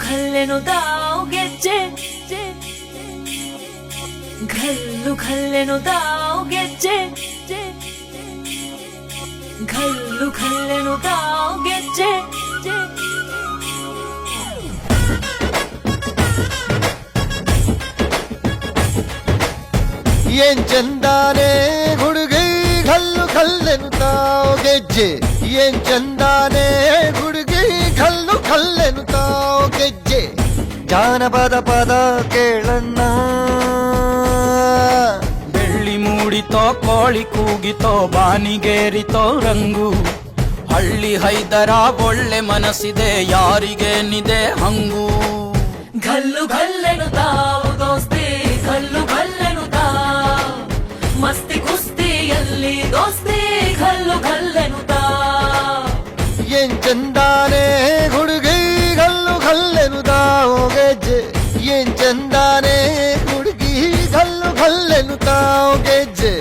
ಖಲ್ಲೆನು ತಾವು ಗೆಜ್ಜೆ ಘಲ್ಲು ಖಲ್ಲೆನು ತಾವು ಗೆಜ್ಜೆ ಘಲ್ಲು ಖಲ್ಲೆನು ತಾವು ಗೆಜ್ಜೆ ಏನ್ ಚಂದಾನೆ ಹುಡುಗಿ ಘಲ್ಲು ಖಲ್ಲೆನು ತಾವು ಗೆಜ್ಜೆ ಏನ್ ಚಂದಾನೆ ಹುಡುಗಿ ಘಲ್ಲು ಖಲ್ಲೆನು ತಾವು ಗೆಜ್ಜೆ ಜಾನಪದ ಪದ ಕೇಳಣ್ಣ ಬೆಳ್ಳಿ ಮೂಡಿತೋ ಕೋಳಿ ಕೂಗಿತೋ ಬಾನಿಗೇರಿತೋ ರಂಗು ಹಳ್ಳಿ ಹೈದರ ಒಳ್ಳೆ ಮನಸ್ಸಿದೆ ಯಾರಿಗೇನಿದೆ ಹಂಗು ಘಲ್ಲು ಘಲ್ಲೆನು ತಾವು ದೋಸ್ತಿ ಘಲ್ಲು ಘಲ್ಲೆನು ತಾವು ಮಸ್ತಿ ಕುಸ್ತಿಯಲ್ಲಿ ದೋಸ್ತಿ ಘಲ್ಲು ಘಲ್ಲೆನು ತಾವು ಏನ್ ಚಂದಾನೆ ಹುಡುಗಿ ಘಲ್ಲು ಘಲ್ಲೆನು ತಾವು ಗೆಜ್ಜೆ ಏನ್ ಚಂದಾನೆ ಹುಡುಗಿ ಘಲ್ಲು ಘಲ್ಲೆನು ತಾವು ಗೆಜ್ಜೆ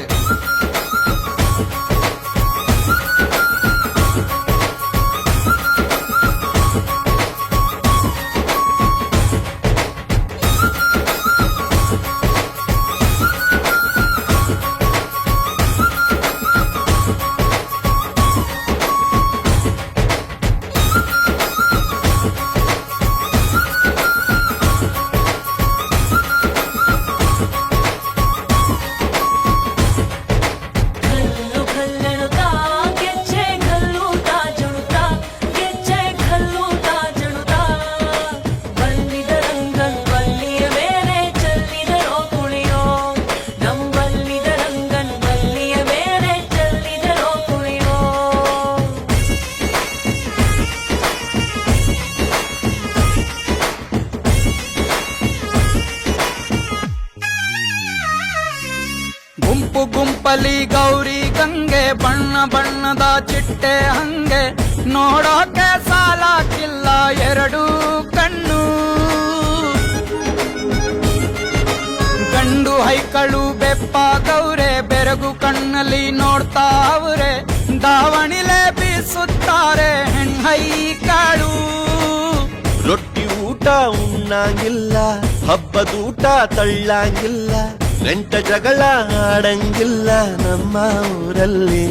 ಗುಂಪು ಗುಂಪಲಿ ಗೌರಿ ಗಂಗೆ ಬಣ್ಣ ಬಣ್ಣದ ಚಿಟ್ಟೆ ಹಂಗೆ ನೋಡೋಕೆ ಸಾಲಾಕಿಲ್ಲ ಎರಡು ಕಣ್ಣು ಗಂಡು ಹೈಕಳು ಬೆಪ್ಪ ಗೌರೆ ಬೆರಗು ಕಣ್ಣಲ್ಲಿ ನೋಡ್ತಾವ್ರೆ ದಾವಣಿಲೆ ಬೀಸುತ್ತಾರೆ ಹೆಣ್ಹೈಕಾಳು ರೊಟ್ಟಿ ಊಟ ಉಣ್ಣಂಗಿಲ್ಲ ಹಬ್ಬದೂಟ ತಳ್ಳಂಗಿಲ್ಲ ಗಂಟ ಜಗಳ ಆಡಂಗಿಲ್ಲ ನಮ್ಮ ಊರಲ್ಲಿ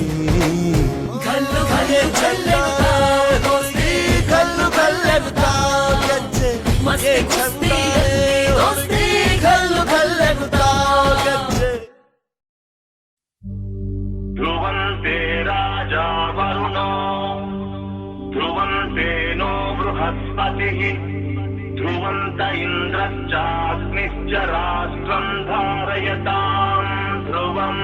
ಘಲ್ಲು ಘಲ್ಲೆನು ತಾವು ದೋಸ್ತಿ ಘಲ್ಲು ಘಲ್ಲೆನು ತಾವು ಗೆಜ್ಜೆ ಮಸ್ತಿ ಕುಸ್ತಿಯಲ್ಲಿ ದೋಸ್ತಿ ಘಲ್ಲು ಘಲ್ಲೆನು ತಾವು ಗೆಜ್ಜೆ ಧ್ರುವಂತೆ ರಾಜಾ ವರುಣೋ ಧ್ರುವಂತೆ ನೋ ಬೃಹಸ್ಪತಿಃ ಧ್ರುವಂತ ಇಂದ್ರಶ್ಚಾಗ್ನಿಶ್ಚ ರಾಷ್ಟ್ರಂ ಧಾರಯತಾಂ ಧ್ರುವಂ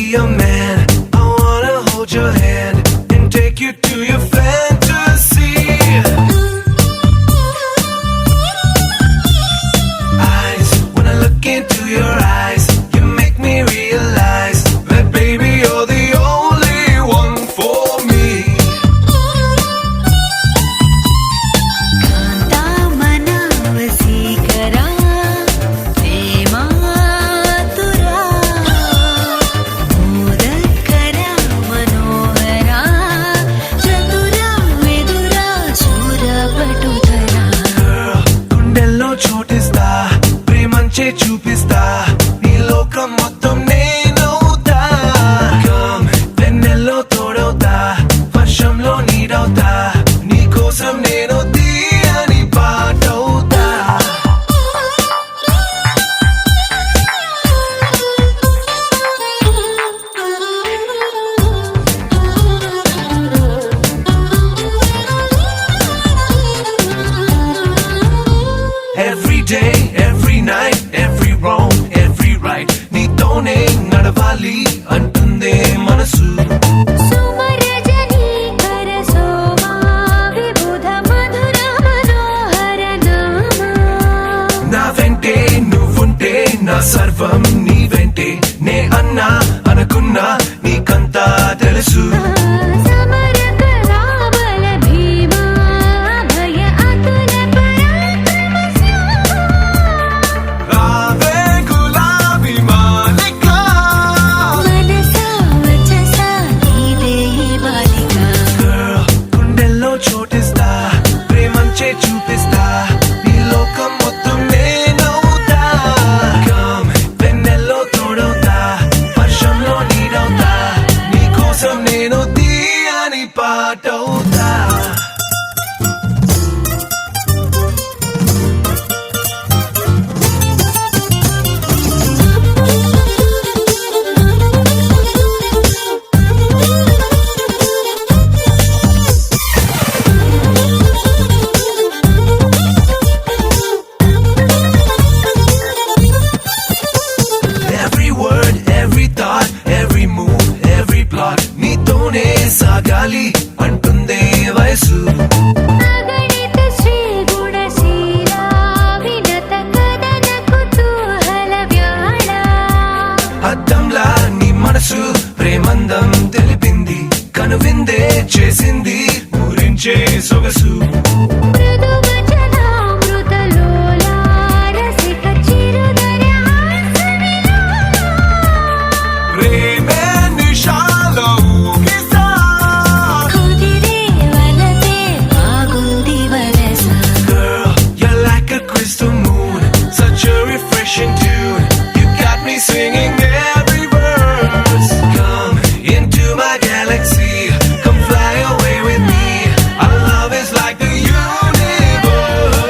your man, I wanna hold your hand and take you to your fantasy. Eyes, when I look into your eyes, you make me realize that baby you're the only one for me. ಕನಸು ಸಮರ ಕರಾಬಲ ಭೀಮಾ ಭಯ ಅತುಲ ಪರಾಕ್ರಮ ಶ್ಯಾಮ ರಾಧೆ ಗುಲಾಬಿ ಮಾಲಿಕ ಮನಸ ವಚಸ ನೀನೇ Balika Girl, గుండెల్లో చోటిస్తా ప్రేమంచే చూపిస్తా నీ లోకం మొత్తం నేనవుతా Come, వెన్నెల్లో తోడవుతా వర్షంలో నీడవుతా నీ కోసం నేను తీయని పాటవుతా Every word, every thought, every move, every plot నీతోనే సాగాలి అంటుందే వయసు అగణిత శ్రీ గుణశీల వినత కదన కుతూహల వ్యాళ అద్దంలా నీ మనసు ప్రేమందం తెలిపింది కనువిందే చేసింది ఊరించే సొగసు మృదు వచనామృత లోలా రసిక చిరుదర హాసవిలోలా ప్రేమే నిషాలో ఊగిసా కుదిరే వలసే బాగుంది వలస Girl, you're like a crystal moon, such a refreshing tune. You got me singing every verse. Come into my galaxy, come fly away with me. Our love is like the universe.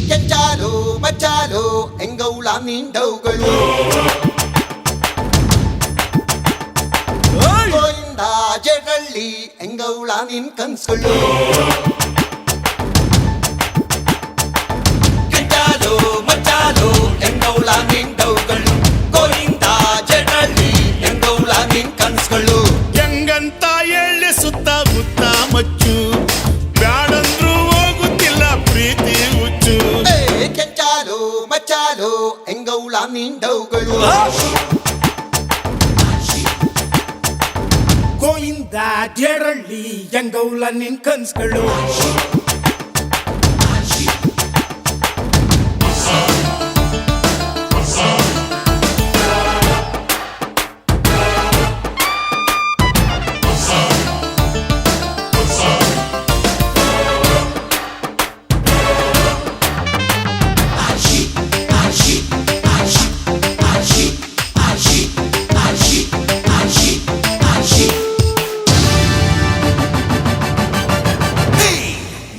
ಕೆಂಚಾಲು ಮಚ್ಚಾಲು ಎಂಗೌಳ ನಿಂಡವುಗಳು Govinda ಜಡಳ್ಳಿ ಎಂಗೌಳ ನಿನ್ ಕನ್ಸುಗಳು ಕೆಂಚಾಲು ಮಚ್ಚಾಲು ಎಂಗೌಳ ನಿಂಡವುಗಳು ಗೋವಿಂದ ಜಡಳ್ಳಿ ಎಂಗೌಳ ನಿನ್ ಕನ್ಸುಗಳು ಹೆಂಗಂತ ಎಳ್ಳೆ ಸುತ್ತಮುತ್ತ ಮಚ್ಚು ಬ್ಯಾಡಂದ್ರೂ ಹೋಗುತ್ತಿಲ್ಲ ಪ್ರೀತಿ ಹುಚ್ಚು ಕೆಂಚಾಲು ಮಚ್ಚಾಲು ಎಂಗೌಳ ನಿಂಡವುಗಳು ಗೋಯಿಂದ ಜೇರಳ್ಳಿ ಎಂಗೌಲ ನಿನ್ ಕನ್ಸ್ಗಳು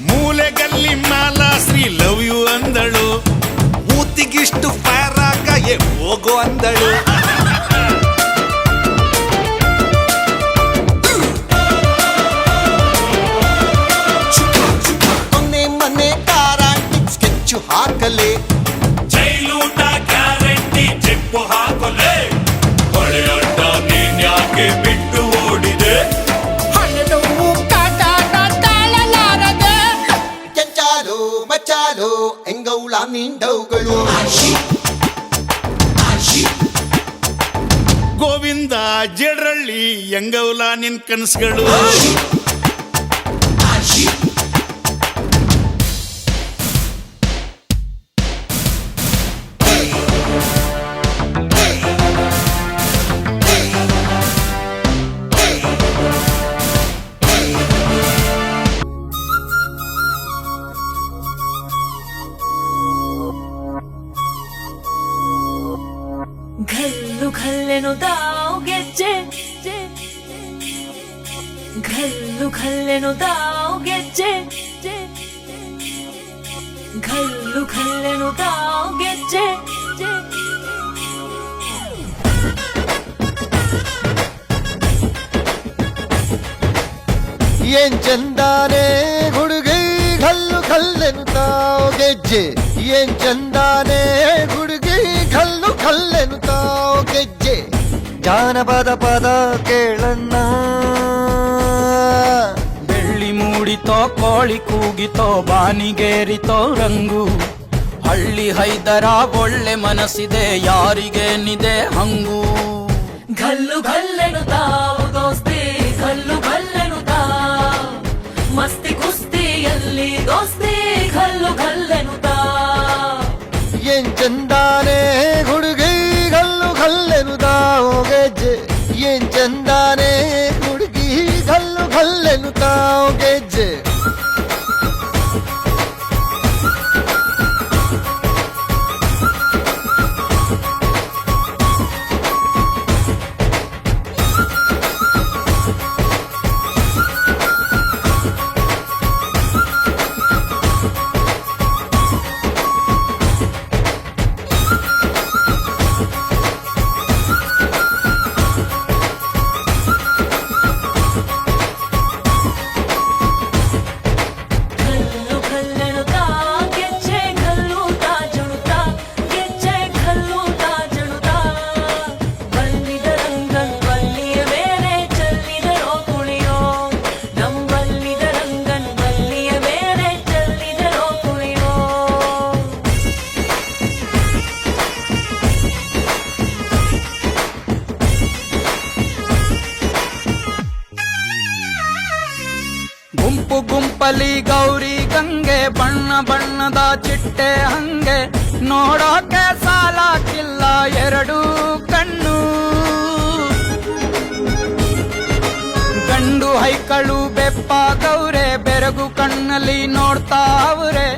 ಮೂಲೆಗಲ್ಲಿ Mala Shri love you ಅಂದಳು ಊತಿಗಿಷ್ಟು fire ಹಾಕ ಹೋಗೋ ಅಂದಳು ಮೊನ್ನೆ ಮೊನ್ನೆ ಕಾರಾಂಟಿಕ್ ಸ್ಕೆಚ್ ಹಾಕಲೆ ಜೈಲೂಟ ಗ್ಯಾರಂಟಿ ಚೆಪ್ಪು ಹಾಕೊಲೆ ಹೊಳೆಯಡ್ಡ ನೀನ್ಯಾಕೆ ಬಿಟ್ಟು ಓಡಿದೆ ಹಣ್ಣು ಕಾಟಾಟ ತಾಳಲಾರದೆ ಕೆಂಚಾಲು ಮಚ್ಚಾಲು ಎಂಗೌಳ ನಿಂಡವುಗಳು ಗೋವಿಂದ ಜಡರಳ್ಳಿ ಎಂಗೌಲ ನಿನ್ ಕನಸುಗಳು ಘಲ್ಲು ಘಲ್ಲೆನು ತಾವು ಗೆಜ್ಜೆ ಘಲ್ಲು ಘಲ್ಲೆನು ತಾವು ಗೆಜ್ಜೆ ಘಲ್ಲು ಘಲ್ಲೆನುತಾವ್ ಗೆಜ್ಜೆ ಏನ್ ಚಂದಾನೆ ಹುಡುಗಿ ಕಲ್ಲು ಕಲ್ಲೆನುತ್ತಾವ್ ಗೆಜ್ಜೆ ಏನ್ ಚಂದಾನೆ ಹುಡುಗಿ ಕಲ್ಲು ಕಲ್ಲೆನುತ್ತಾವ್ ಗೆಜ್ಜೆ ಜಾನಪದ ಪದ ಕೇಳಣ್ಣ ಬೆಳ್ಳಿ ಮೂಡಿತೋ ಕೋಳಿ ಕೂಗಿತೋ ಬಾನಿಗೇರಿತೋ ರಂಗು ಹಳ್ಳಿ ಹೈದರ ಒಳ್ಳೆ ಮನಸ್ಸಿದೆ ಯಾರಿಗೇನಿದೆ ಹಂಗು ಘಲ್ಲು ಘಲ್ಲೆನುತಾವ್ ದೋಸ್ತಿ ಘಲ್ಲು ಘಲ್ಲೆನುತಾವ್ ಮಸ್ತಿ ಕುಸ್ತಿಯಲ್ಲಿ ದೋಸ್ತಿ ಘಲ್ಲು ಘಲ್ಲೆನುತಾವ್ ಏನ್ ಚಂದಾನೆ ಹುಡುಗಿ ಕಲ್ಲು ಕಲ್ಲೆನುತ್ತಾವ್ ಗೆಜ್ಜೆ ಏನ್ ಚಂದಾನೆ ಹುಡುಗಿ ಕಲ್ಲು ಕಲ್ಲೆನುತ್ತಾವ್ ಗೆಜ್ಜೆ ಘಲ್ಲು ಘಲ್ಲೆನುತಾವ್ ಗೆಜ್ಜೆ ಘಲ್ಲು ತಾಜುಣುತಾ ಗೆಜ್ಜೆ ಘಲ್ಲು ತಾಜುಣುತಾ ಬಲ್ಲಿದ ರಂಗನ್ ಬಲ್ಲಿಯ ಮೇಲೆ ಚೆಲ್ಲಿದರೋ ಕುಣಿಯೋ ನಂಬಲ್ಲಿದ ರಂಗನ್ ಬಲ್ಲಿಯ ಮೇಲೆ ಚೆಲ್ಲಿದರೋ ಕುಣಿಯೋ ಗುಂಪು ಗುಂಪಲಿ ಗೌರಿ ಗಂಗೆ ಬಣ್ಣ ಬಣ್ಣದ ಚಿಟ್ಟೆ ಹಂಗೆ ನೋಡೋಕೆ ಸಾಲಾಕಿಲ್ಲ ಎರಡು ಕಣ್ಣು ಗಂಡು ಹೈಕಳು ಬೆಪ್ಪಾಗವ್ರೆ ಬೆರಗು ಕಣ್ಣಲ್ಲಿ ನೋಡ್ತಾವ್ರೆ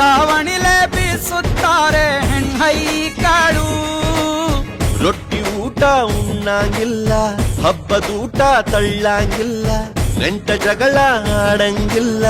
ದಾವಣಿಲೆ ಬೀಸುತ್ತಾರೆ ಹೆಣ್ಹೈಕಾಳು ರೊಟ್ಟಿ ಊಟ ಉಣ್ಣಂಗಿಲ್ಲ ಹಬ್ಬದೂಟ ತಳ್ಳಂಗಿಲ್ಲ ನೆಂಟ ಜಗಳ ಆಡಂಗಿಲ್ಲ